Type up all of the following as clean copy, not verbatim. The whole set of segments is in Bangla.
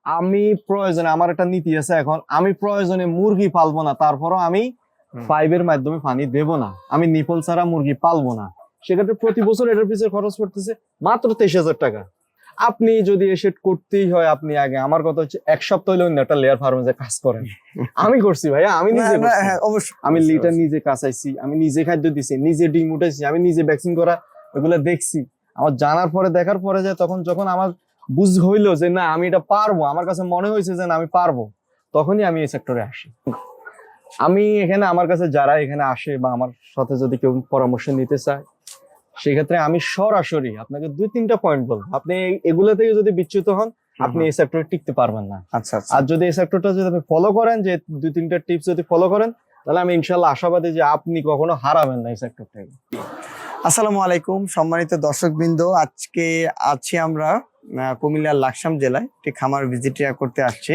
আমি প্রয়োজনে আমার একটা নীতি আছে, এখন আমি প্রয়োজনে মুরগি পালবো না, তারপরও আমি পাইপের মাধ্যমে পানি দেব না, আমি নিপল ছাড়া মুরগি পালবো না। সেক্ষেত্রে প্রতি বছর এটার পিছনে খরচ পড়তেছে মাত্র 23,000 টাকা। আপনি যদি এ সেট করতেই হয়, আপনি আগে আমার কথা হচ্ছে 1 সপ্তাহ হলে অন্য একটা লেয়ার ফার্মে যে কাজ করেন। আমি করছি ভাইয়া, আমি নিজে করছি। হ্যাঁ অবশ্যই, আমি লিটার নিজে কাঁচাইছি, আমি নিজে খাদ্য দিছি, নিজে ডিম উঠাইছি, আমি নিজে ভ্যাকসিন করা এগুলা দেখছি। আমার জানার পরে দেখার পরে যে তখন যখন আমার বুঝ হইলো যে না আমি এটা পারবো, আমার কাছে মনে হয়েছে যে না আমি পারবো, তখনই আমি এই সেক্টরে আসি। আমি এখানে আমার কাছে যারা এখানে আসে বা আমার সাথে যদি কেউ পরামর্শ নিতে চায়, সেক্ষেত্রে আমি সরাসরি আপনাকে 2-3টা পয়েন্ট বলবো। আপনি এগুলা থেকে যদি বিচ্যুত হন, আপনি এই সেক্টরে টিকতে পারবেন না। আচ্ছা আচ্ছা। আর যদি এই সেক্টরটা যদি আপনি ফলো করেন, যে 2-3টা টিপস যদি ফলো করেন, তাহলে আমি ইনশাল্লাহ আশাবাদী যে আপনি কখনো হারাবেন না এই সেক্টর থেকে। আসসালামু আলাইকুম সম্মানিত দর্শকবৃন্দ, আজকে আছি আমরা কুমিল্লার লাকসাম জেলায় একটি খামার ভিজিট করতে আসছি।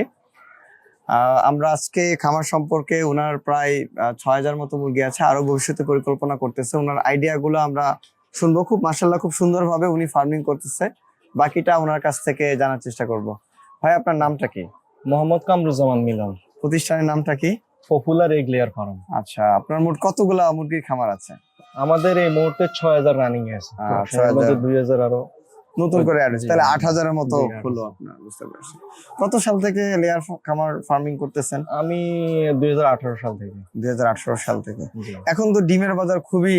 আমরা আজকে খামার সম্পর্কে, ওনার প্রায় 6,000 মতো মুরগি আছে, আরো ভবিষ্যতে পরিকল্পনা করতেছে, ওনার আইডিয়া গুলো আমরা শুনবো। খুব মাশাআল্লাহ খুব সুন্দরভাবে উনি ফার্মিং করতেছে, বাকিটা ওনার কাছ থেকে জানার চেষ্টা করব। ভাই আপনার নামটা কি? মোহাম্মদ কামরুজ্জামান মিলন। প্রতিষ্ঠানের নামটা কি? Popular egg layer farm. আচ্ছা, আপনার মোট কতগুলা মুরগির খামার আছে? আমাদের এই মুহূর্তে 6,000 রানিং আছে, 6,000 2,000 আরো নতুন করে অ্যাড হচ্ছে, তাহলে 8,000-এর মতো জি, হলো আপনার। বুঝতে পারছি। কত সাল থেকে লেয়ার খামার ফার্মিং করতেছেন? আমি 2018 সাল থেকে। 2018 সাল থেকে। জি। এখন তো ডিমের বাজার খুবই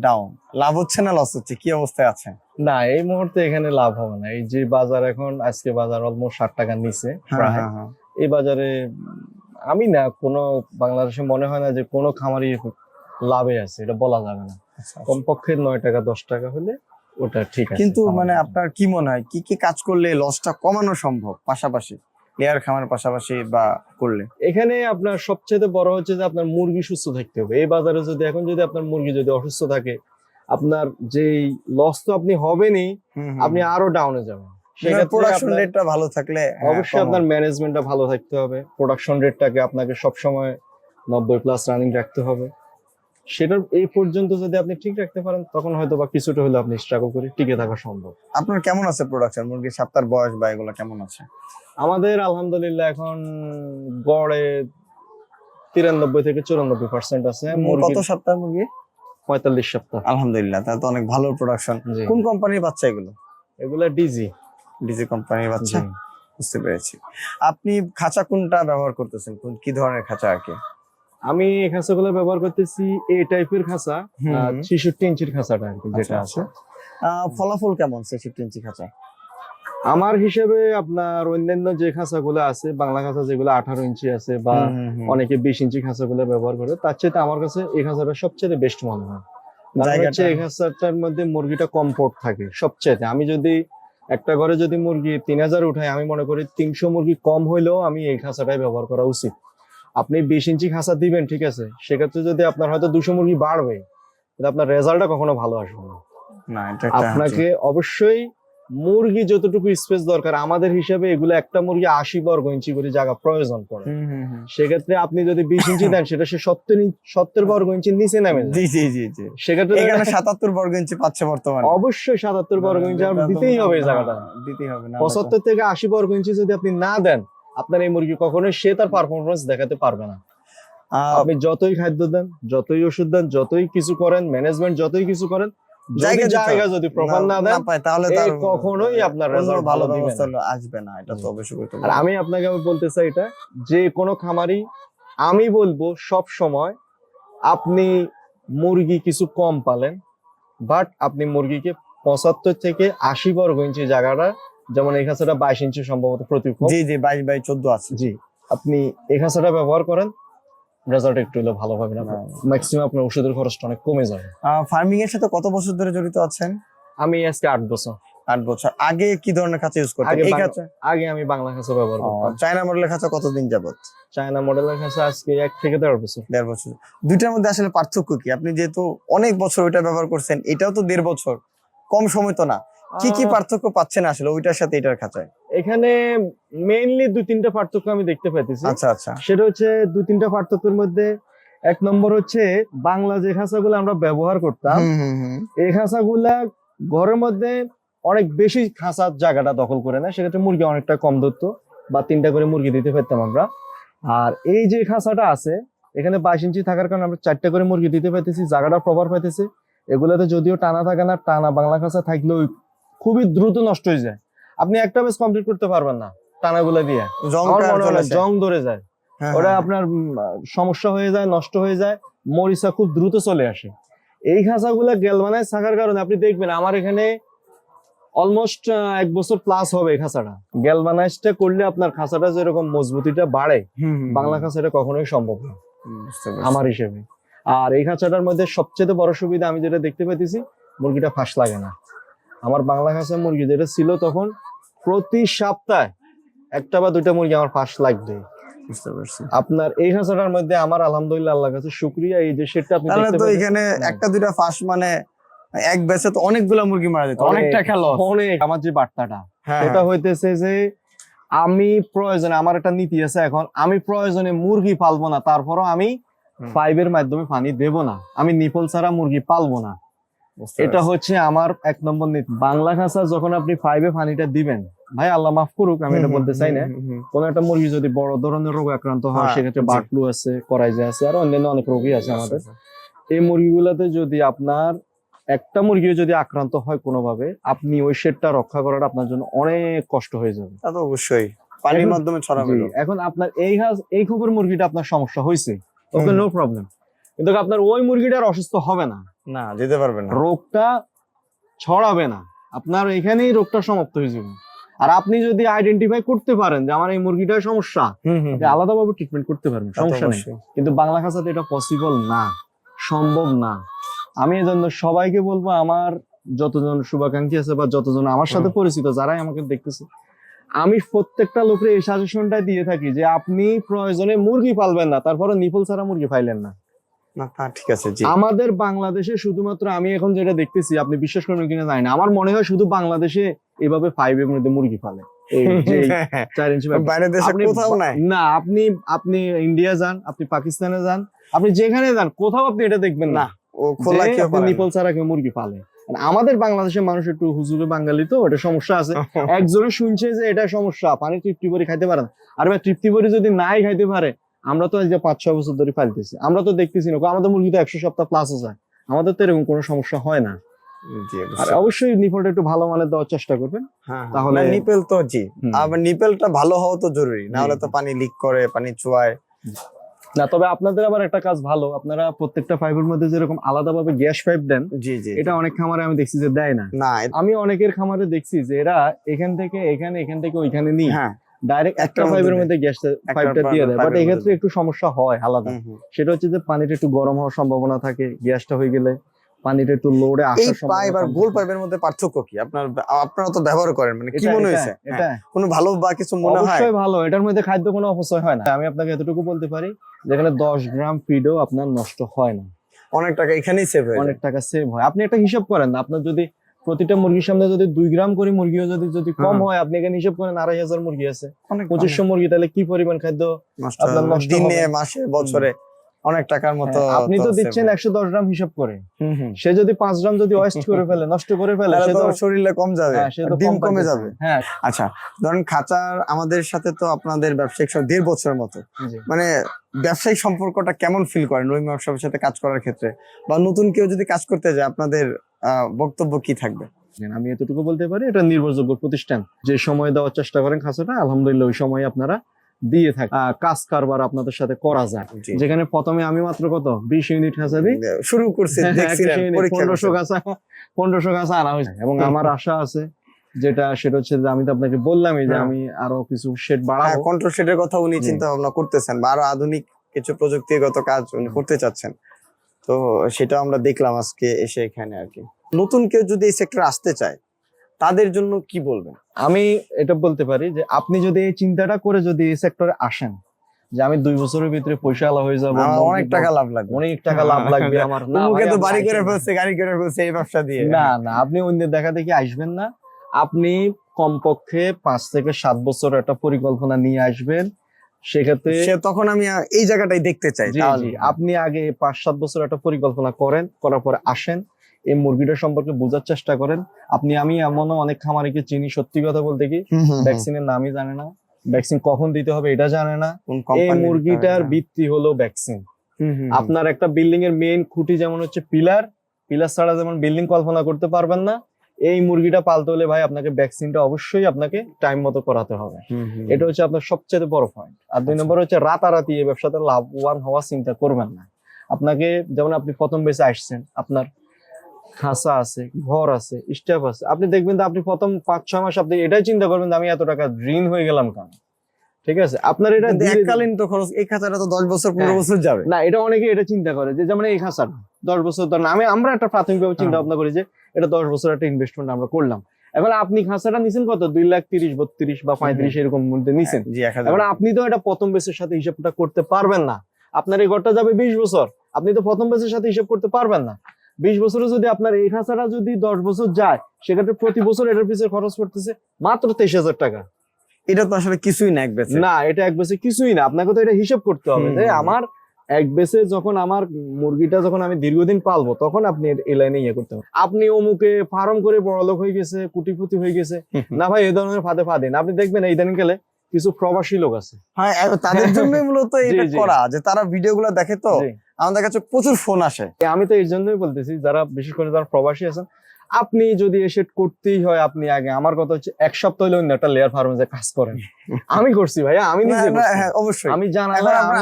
ডাউন, লাভ হচ্ছে না লস হচ্ছে, কি অবস্থায় আছে? না, এই মুহূর্তে এখানে লাভ হবে না। এই যে বাজার এখন, আজকে বাজার অলমোস্ট 60 টাকার নিচে প্রায়। এই বাজারে আমি না কোনো বাংলাদেশে মনে হয় না যে কোনো খামারি লাভে আছে, এটা বলা যাবে না। কমপক্ষে 9 টাকা 10 টাকা হলে ওটা ঠিক আছে। কিন্তু মানে আপনার কি মনে হয় কি কি কাজ করলে লসটা কমানো সম্ভব, পাশাপাশি লেয়ার খামার পাশাপাশি বা করলে? এখানে আপনার সবচেয়ে বড় হচ্ছে যে আপনার মুরগি সুস্থ থাকতে হবে। এই বাজারে যদি এখন যদি আপনার মুরগি যদি অসুস্থ থাকে, আপনার যেই লস তো আপনি হবেনই, আপনি আরো ডাউনে যাবেন। প্রোডাকশন রেটটা ভালো থাকলে অবশ্যই আপনার ম্যানেজমেন্টটা ভালো থাকতে হবে। প্রোডাকশন রেটটাকে আপনাকে সবসময় 90+ রানিং রাখতে হবে। সেটার এই পর্যন্ত যদি আপনি ঠিক রাখতে পারেন, তখন হয়তো বা কিছুটা হলে আপনি স্ট্রাগল করে টিকে থাকা সম্ভব। আপনার কেমন আছে প্রোডাকশন? মুরগির সপ্তাহের বয়স বা এগুলো কেমন আছে? আমাদের আলহামদুলিল্লাহ এখন গড়ে 93 থেকে 94% আছে। কত সপ্তাহ মুরগি? 45 সপ্তাহ। আলহামদুলিল্লাহ, তাহলে তো অনেক ভালো প্রোডাকশন। কোন কোম্পানির বাচ্চা এগুলো? এগুলা ডিজি কোম্পানির বাচ্চা। বুঝতে পেরেছি। আপনি খাঁচা কোনটা ব্যবহার করতেছেন, কি ধরনের খাঁচা আর কি? আমি এই খাঁচাগুলো ব্যবহার করতেছি এই টাইপের খাঁচা, 66 ইঞ্চির খাঁচাটা আর কি যেটা আছে। ফলাফল কেমন 66 ইঞ্চি খাঁচা? আমার হিসেবে আপনার অন্যান্য যে খাঁচাগুলো আছে, বাংলা খাঁচা যেগুলো 18 ইঞ্চি আছে বা অনেকে 20 ইঞ্চি খাঁচাগুলো ব্যবহার করে, তার চেয়ে আমার কাছে এই খাঁচাটা সবচেয়ে বেস্ট মনে হয়। এই খাঁচাটার মধ্যে মুরগিটা কমফোর্ট থাকে সবচেয়ে। আমি যদি একটা ঘরে যদি মুরগি 3,000 উঠাই, আমি মনে করি 300 মুরগি কম হইলেও আমি এই খাঁচাটাই ব্যবহার করা উচিত। আপনি 20 ইঞ্চি খাঁচা দিবেন, ঠিক আছে, সেক্ষেত্রে যদি আপনার হয়তো 200 মুরগি বাড়বে, কিন্তু আপনার রেজাল্টটা কখনো ভালো আসবে না। আপনাকে অবশ্যই মুরগি যতটুকু স্পেস দরকার, আমাদের হিসাবে এগুলো একটা মুরগি 80 বর্গ ইঞ্চি করে জায়গা প্রয়োজন পড়ে। সেক্ষেত্রে আপনি যদি 20 ইঞ্চি দেন, সেটা সে 70 বর্গ ইঞ্চির নিচে নামে যায়। জি। সেক্ষেত্রে এখানে 77 বর্গ ইঞ্চি পাচ্ছে বর্তমানে। অবশ্যই 77 বর্গ ইঞ্চি দিতেই হবে, এই জায়গাটা দিতেই হবে। 75 থেকে 80 বর্গ ইঞ্চি যদি আপনি না দেন, আপনার এই মুরগি কখনোই সে তার পারফরমেন্স দেখাতে পারবে না। আপনি যতই খাদ্য দেন, যতই ওষুধ দেন, যতই কিছু করেন, ম্যানেজমেন্ট যতই কিছু করেন, জায়গা যদি প্রপার না দেন, তাহলে কখনোই আপনার রেজাল্ট ভালো আসবে না। এটা তো অবশ্যই। আর আমি আপনাকে বলতে চাই এটা, যে কোনো খামারি আমি বলবো সব সময় আপনি মুরগি কিছু কম পালেন, বাট আপনি মুরগিকে 75 থেকে 80 বর্গ ইঞ্চি জায়গাটা, যেমন এই খাঁচাটা 22 ইঞ্চি সম্ভবত প্রতিফল। জি 22-14 আছে। জি, আপনি এই খাঁচাটা ব্যবহার করেন, রেজাল্ট একটু হলে ভালো হবে না, ম্যাক্সিমাম আপনার ওষুধের খরচটা অনেক কমে যাবে। ফার্মিং এর সাথে কত বছর ধরে জড়িত আছেন? আমি আজকে 8 বছর। 8 বছর। আগে কি ধরনের খাঁচা ইউজ করতেন? এই খাঁচা আগে আমি বাংলা খাঁচা ব্যবহার করতাম। চায়না মডেলের খাঁচা কতদিন যাবত? চায়না মডেলের খাঁচা আজকে 1 থেকে 1.5 বছর। 1.5 বছর। দুইটার মধ্যে আসলে পার্থক্য কি? আপনি যেহেতু অনেক বছর ওইটা ব্যবহার করছেন, এটাও তো 1.5 বছর, কম সময় তো না। কি পার্থক্য পাচ্ছেন আসলে ওইটার সাথে এটার খাঁচায়? এখানে মেইনলি 2-3টা পার্থক্য আমি দেখতে পাইতেছি। আচ্ছা। সেটা হচ্ছে 2-3টা পার্থক্যের মধ্যে 1 নম্বর হচ্ছে বাংলা যে খাঁচাগুলো আমরা ব্যবহার করতাম, এই খাঁচাগুলা ঘরের মধ্যে অনেক বেশি খাঁচার জায়গাটা দখল করে নেয়, সেক্ষেত্রে মুরগি অনেকটা কম ধরতো, বা 3টা করে মুরগি দিতে পারতাম আমরা। আর এই যে খাঁচাটা আছে এখানে 22 ইঞ্চি থাকার কারণে আমরা 4টা করে মুরগি দিতে পাইতেছি, জায়গাটা প্রপার পাইতেছে। এগুলাতে যদিও টানা থাকে না, টানা বাংলা খাঁচা থাকলেও খুবই দ্রুত নষ্ট হয়ে যায়। আপনি একটা বেশ কমপ্লিট করতে পারবেন না টানাগুলা দিয়ে, আমার মনে হয় না, জং ধরে যায়, ওটা আপনার সমস্যা হয়ে যায়, নষ্ট হয়ে যায়, মরিচা খুব দ্রুত চলে আসে। এই খাঁচাগুলা গ্যালভানাইজ থাকার কারণে আপনি দেখবেন আমার এখানে অলমোস্ট 1 বছর প্লাস হবে এই খাঁচাটা। গ্যালভানাইজটা করলে আপনার খাঁচাটা যেরকম মজবুতিটা বাড়ে, বাংলা খাঁচাটা কখনোই সম্ভব না আমার হিসেবে। আর এই খাঁচাটার মধ্যে সবচেয়ে বড় সুবিধা আমি যেটা দেখতে পাইতেছি, মুরগিটা ফাঁস লাগে না। আমার বাংলা খাঁচা মুরগি যেটা ছিল তখন প্রতি সপ্তাহে 1টা বা 2টা মুরগি আমার ফাঁস লাগবে। বুঝতে পারছি। আপনার এই খাঁচাটার মধ্যে আমার আলহামদুলিল্লাহ আল্লাহর কাছে শুকরিয়া, এই যে সেটটা আপনি তাহলে দেখতে তো পাচ্ছেন, এখানে 1টা 2টা ফাঁস মানে এক ব্যাচে তো অনেকগুলা মুরগি মারা যেত, অনেক টাকা লস। অনেক। আমার যে বার্তাটা সেটা হইতেছে যে আমি প্রয়োজনে, আমার একটা নীতি আছে এখন, আমি প্রয়োজনে মুরগি পালবো না, তারপরও আমি পাইপের মাধ্যমে পানি দেব না, আমি নিপল ছাড়া মুরগি পালবো না। এটা হচ্ছে আমার 1 নম্বর নীতি। বাংলা খাঁচা যখন আপনি পাইপে পানিটা দিবেন, ভাই আল্লাহ মাফ করুক আমি এটা বলতে চাই না, কোন একটা মুরগি যদি বড় ধরনের রোগে আক্রান্ত হয়, সেক্ষেত্রে বার্ড ফ্লু আছে, করাইজা আছে, আর অন্যান্য অনেক রোগী আছে আমাদের। এই মুরগিগুলোতে যদি আপনার একটা মুরগিও যদি আক্রান্ত হয় কোনোভাবে, আপনি ওই শেডটা রক্ষা করাটা আপনার জন্য অনেক কষ্ট হয়ে যাবে। তা তো অবশ্যই পানির মাধ্যমে ছড়াবে। এখন আপনার এই খবর মুরগিটা আপনার সমস্যা হয়েছে, ওকে নো প্রবলেম, কিন্তু আপনার ওই মুরগিটার অসুস্থ হবে না, না দিতে পারবেন না, রোগটা ছড়াবে না, আপনার এখানেই রোগটা সমাপ্ত হয়ে যাবে। আর আপনি যদি আইডেন্টিফাই করতে পারেন যে আমার এই মুরগিটার সমস্যা, আলাদাভাবে ট্রিটমেন্ট করতে পারবেন, সমস্যা নেই। কিন্তু বাংলা খাঁচাতে এটা পসিবল না, সম্ভব না। আমি এজন্য সবাইকে বলবো, আমার যতজন শুভাকাঙ্ক্ষী আছে বা যতজন আমার সাথে পরিচিত যারাই আমাকে দেখতেছে, আমি প্রত্যেকটা লোকের এই সাজেশনটা দিয়ে থাকি যে আপনি প্রয়োজনে মুরগি পালবেন না, তারপরে নিপল ছাড়া মুরগি পাইলেন না। ঠিক আছে। আমাদের বাংলাদেশে শুধুমাত্র, আমি এখন যেটা দেখতেছি, আপনি বিশ্বাস করবেন কিনা জানি না, আমার মনে হয় শুধু বাংলাদেশে এভাবে 5 এর মধ্যে মুরগি পালে, 4 ইঞ্চি। বাইরের দেশে কোথাও নাই। না, আপনি ইন্ডিয়া যান, আপনি পাকিস্তানে যান, আপনি যেখানে যান, কোথাও আপনি এটা দেখবেন না নিপল ছাড়া কেউ মুরগি পালে। আমাদের বাংলাদেশের মানুষ একটু হুজুরে বাঙালি, তো এটা সমস্যা আছে। একজনে শুনছে যে এটা সমস্যা, পানি তৃপ্তি করে খাইতে পারে না, আর ভাই তৃপ্তি করে যদি নাই খাইতে পারে, আমরা তো আজকে 5-6 বছর ধরে পালতেছি, আমরা তো দেখতেছি না, আমাদের মুরগি তো 100 সপ্তাহ প্লাস যায়, আমাদের তো এরকম কোনো সমস্যা হয় না। আর অবশ্যই নিপলটা একটু ভালো মানের দেওয়ার চেষ্টা করবেন, তাহলে নিপেল তো আবার নিপেলটা ভালো হওয়া তো জরুরি, না হলে তো পানি লিক করে, পানি চুয়ায় না। তবে আপনাদের আবার একটা কাজ ভালো, আপনারা প্রত্যেকটা পাইপের মধ্যে যেরকম আলাদাভাবে গ্যাস পাইপ দেন, এটা অনেক খামারে আমি দেখছি যে দেয় না। আমি অনেকের খামারে দেখছি যে এরা এখান থেকে এখান থেকে ওইখানে নিয়ে ডাইরেক্ট একটা পাইপের মধ্যে গ্যাস পাইপটা দিয়ে দেয়, বাট এক্ষেত্রে একটু সমস্যা হয় আলাদা। সেটা হচ্ছে যে পানিটা একটু গরম হওয়ার সম্ভাবনা থাকে, গ্যাসটা হয়ে গেলে পানিটা একটু লোডে আসার সম্ভাবনা। পাইপ আর গোল পাইপের মধ্যে পার্থক্য কি আপনারা তো ব্যবহার করেন, মানে কি মনে হয়েছে এটা কোনো ভালো বা কিছু মনে হয়? অবশ্যই ভালো, এটার মধ্যে খাদ্য কোনো অপচয় হয় না। আমি আপনাকে এতটুকু বলতে পারি, যেখানে 10 গ্রাম ফিডও আপনার নষ্ট হয় না, অনেক টাকা এখানেই সেভ হয়, অনেক টাকা সেভ হয়। আপনি একটা হিসাব করেন, আপনার যদি প্রতিটা মুরগির সামনে যদি 2 গ্রাম করে মুরগিও যদি কম হয়, আপনি এখানে হিসাব করেন 2500 মুরগি আছে, 2500 মুরগি, তাহলে কি পরিমাণ খাদ্য আপনার নষ্ট দিনে, মাসে, বছরে অনেক টাকার মতো। আপনি তো দিচ্ছেন 110 গ্রাম হিসাব করে, সে যদি 5 গ্রাম যদি ওয়েস্ট করে ফেলে, নষ্ট করে ফেলে, সে তো শরীরে কম যাবে, ডিম কমে যাবে। আচ্ছা, ধরেন খাঁচার আমাদের সাথে তো আপনাদের ব্যবসায়িক 1.5 বছরের মতো, মানে ব্যবসায়িক সম্পর্কটা কেমন ফিল করেন রহিম ব্যবসার সাথে কাজ করার ক্ষেত্রে, বা নতুন কেউ যদি কাজ করতে যায়, আপনাদের বক্তব্য কি থাকবে? আমি এতটুকু বলতে পারি, এটা নির্ভরযোগ্য প্রতিষ্ঠান, যে সময় দেওয়ার চেষ্টা করেন খাঁচাটা, আলহামদুলিল্লাহ ওই সময় আপনারা দিয়ে থাকে, কাজ কারবার আপনাদের সাথে করা যায়। যেখানে প্রথমে আমি মাত্র 20 ইউনিট খাঁচা দিই শুরু করছি, 1500 খাঁচা আনা হয়েছে, এবং আমার আশা আছে সেটা হচ্ছে যে আমি তো আপনাকে বললামই যে আমি আরো কিছু শেড বাড়াবো। কন্ট্রোল শেডের কথা উনি চিন্তা ভাবনা করতেছেন, বা আরো আধুনিক কিছু প্রযুক্তিগত কাজ উনি করতে চাচ্ছেন, তো সেটা আমরা দেখলাম আজকে এসে এখানে আর কি। নতুন কেউ যদি এই সেক্টরে আসতে চায়, তাদের জন্য কি বলবেন? আমি এটা বলতে পারি যে আপনি যদি এই চিন্তাটা করে যদি এই সেক্টরে আসেন, যে আমি 2 বছরের ভিতরে পয়সা আলা হয়ে যাবো, অনেক টাকা লাভ লাগবে, অনেক টাকা লাভ লাগবে আমার, না মুখে তো বাড়ি করে ফেলছে, গাড়ি করে ফেলছে এই ব্যবসা দিয়ে, না, আপনি অন্যের দেখা দেখি আসবেন না। আপনি কমপক্ষে 5 থেকে 7 বছর একটা পরিকল্পনা নিয়ে আসবেন, সেক্ষেত্রে তখন আমি এই জায়গাটাই দেখতে চাই। আপনি আগে 5-7 বছর একটা পরিকল্পনা করার পরে আসেন, এই মুরগিটা সম্পর্কে বোঝার চেষ্টা করেন। আমি এমনও অনেক খামারিকে চিনি, সত্যি কথা বলতে কি ভ্যাকসিনের নামই জানে না, ভ্যাকসিন কখন দিতে হবে এটা জানে না। এই মুরগিটার ভিত্তি হলো ভ্যাকসিন। আপনার একটা বিল্ডিং এর মেইন খুঁটি যেমন হচ্ছে পিলার ছাড়া যেমন বিল্ডিং কল্পনা করতে পারবেন না, এই মুরগিটা পালতে হলে ভাই আপনাকে ভ্যাকসিনটা অবশ্যই আপনাকে টাইম মতো করাতে হবে। এটা হচ্ছে আপনার সবচেয়ে বড় পয়েন্ট। আর 2 নম্বর হচ্ছে রাতারাতি এই ব্যবসাতে লাভবান হওয়ার চিন্তা করবেন না। আপনাকে যেমন আপনি প্রথম বেসে আসছেন, আপনার খাঁচা আছে, ঘর আছে, স্টাফ আছে, আপনি দেখবেন তো আপনি প্রথম 5-6 মাস আপনি এটাই চিন্তা করবেন যে আমি এত টাকা ঋণ হয়ে গেলাম কেন। ঠিক আছে, আপনার এটা এককালীন তো খরচ, এই খাঁচাটা তো 10 বছর 15 বছর যাবে না। এটা অনেকে এটা চিন্তা করে যে যেমন এই খাঁচাটা 10 বছর ধর, আমরা একটা প্রাথমিকভাবে চিন্তা ভাবনা করি যে এটা 10 বছর একটা ইনভেস্টমেন্ট আমরা করলাম। এখন আপনি খাঁচাটা নিছেন কত, 2,30,000, 32 বা 35 এরকম মধ্যে নিছেন। এখন আপনি তো এটা প্রথম বেসের সাথে হিসাবটা করতে পারবেন না। আপনার এই ঘরটা যাবে 20 বছর, আপনি তো প্রথম বেসের সাথে হিসাব করতে পারবেন না। 20 বছরে যদি আপনার এই খাঁচাটা যদি 10 বছর যায়, সেক্ষেত্রে প্রতি বছর এটার পিছনে খরচ করতেছে মাত্র 23,000 টাকা। এটা তো আসলে কিছুই না এক বেসে। না, এটা এক বেসে কিছুই না। আপনাকে তো এটা হিসাব করতে হবে যে আমার এক বেসে যখন আমার মুরগিটা যখন আমি দীর্ঘদিন পালবো, তখন আপনি এই লাইনে ইয়ে করতে হবে। আপনি অমুকে ফার্ম করে বড়লোক হয়ে গেছে, কোটিপতি হয়ে গেছে, না ভাই এই ধরনের ফাঁদে না। আপনি দেখবেন এই দিন গেলে কিছু প্রবাসী লোক আছে, হ্যাঁ তাদের জন্যই মূলত এটা করা, যে তারা ভিডিওগুলো দেখে তো আমাদের কাছে প্রচুর ফোন আসে। আমি তো এই জন্যই বলতেছি, যারা বিশেষ করে যারা প্রবাসী আছেন, আপনি যদি এসে করতেই হয়, আপনি আগে আমার কথা হচ্ছে 1 সপ্তাহ হলে অন্য একটা লেয়ার ফার্মে যে কাজ করেন। আমি করছি ভাইয়া, আমি নিজে অবশ্যই আমি জানা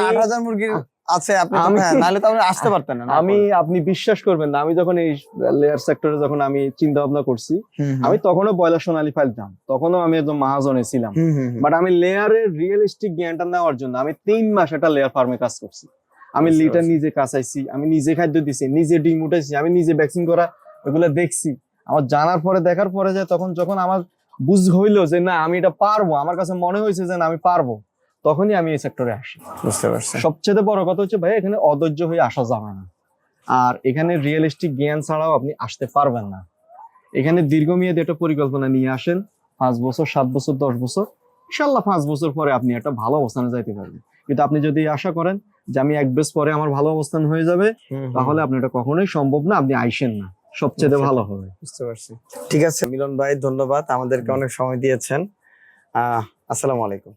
8,000 মুরগির আছে, আপনি নাহলে তো আপনি আসতে পারতেন না। আপনি বিশ্বাস করবেন না, আমি যখন এই লেয়ার সেক্টরে যখন আমি চিন্তা ভাবনা করছি, আমি তখনও ব্রয়লার সোনালী পালতাম, তখনও আমি একদম মহাজনে ছিলাম। বাট আমি লেয়ারের রিয়েলিস্টিক জ্ঞানটা নেওয়ার জন্য আমি 3 মাস একটা লেয়ার ফার্মে কাজ করছি। আমি লিটার নিজে কাঁচাইছি, আমি নিজে খাদ্য দিছি, নিজে ডিম উঠাইছি, আমি নিজে ভ্যাকসিন করা এগুলো দেখছি। আমার জানার পরে দেখার পরে যায়, যখন আমার বুঝ হইলো যে না আমি এটা পারবো, আমার কাছে মনে হয়েছে যে না আমি পারবো, তখনই আমি এই সেক্টরে আসি। বুঝতে পারছি। সবচেয়ে বড় কথা হচ্ছে ভাই, এখানে অধৈর্য হয়ে আসা যাবে না, আর এখানে রিয়েলিস্টিক জ্ঞান ছাড়াও আপনি আসতে পারবেন না। এখানে দীর্ঘমেয়াদী একটা পরিকল্পনা নিয়ে আসেন, 5 বছর 7 বছর 10 বছর, ইনশাল্লাহ 5 বছর পরে আপনি একটা ভালো অবস্থানে যাইতে পারবেন। কিন্তু আপনি যদি আশা করেন যে আমি 1 বেস পরে আমার ভালো অবস্থান হয়ে যাবে, তাহলে আপনি এটা কখনোই সম্ভব না, আপনি আইসেন না, সবচেয়ে ভালো হবে। বুঝতে পারছি। ঠিক আছে মিলন ভাই, ধন্যবাদ, আমাদেরকে অনেক সময় দিয়েছেন। আসসালামু আলাইকুম।